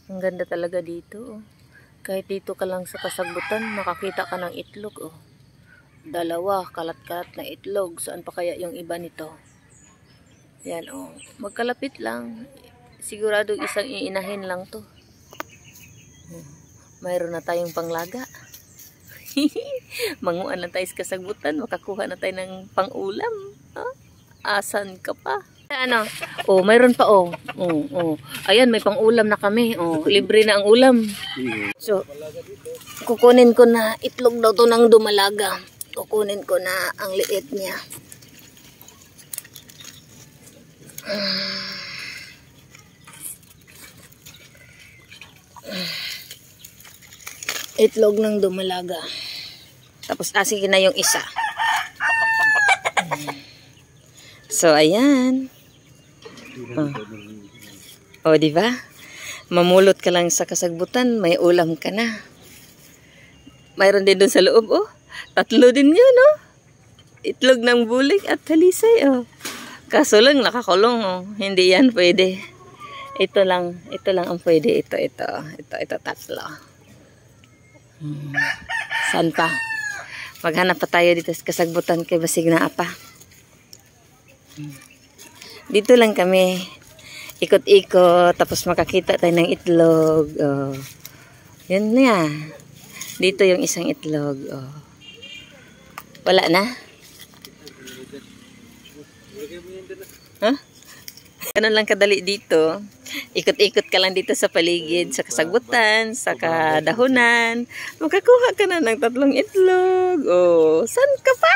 Ang ganda talaga dito. Oh. Kahit dito ka lang sa Kasagbutan, makakita ka ng itlog. Oh. Dalawa, kalat-kalat na itlog. Saan pa kaya yung iba nito? Yan, oh. Magkalapit lang. Sigurado isang iinahin lang to. Mayroon na tayong panglaga. Manguan na tayo sa Kasagbutan. Makakuha na tayo ng pang-ulam. Huh? Asan ka pa? Ano? Oh, mayroon pa oh. Oh. Ayan, may pang-ulam na kami. Oh, libre na ang ulam. So, kukunin ko na itlog daw to ng dumalaga. Kukunin ko na ang liit niya. Itlog ng dumalaga. Tapos asin na yung isa. So, ayan. Oh, di ba? Mamulot ka lang sa Kasagbutan, may ulam ka na. Mayroon din doon sa loob, oh. 3 din yun, oh. Itlog ng bulig at talisay, oh. Kaso lang nakakulong, oh. Hindi yan pwede. Ito lang ang pwede. Ito, 3. Saan pa? Maghanap pa tayo dito sa Kasagbutan kay basig na apa. Dito lang kami ikot-ikot tapos makakita tayo ng itlog. Oh. Yan na. Dito yung isang itlog. Oh. Wala na? Huh? Ganun lang kadali dito. Ikot-ikot ka lang dito sa paligid, sa Kasagbutan, sa kadahunan. Makakuha ka na ng 3 itlog. Oh, saan ka pa?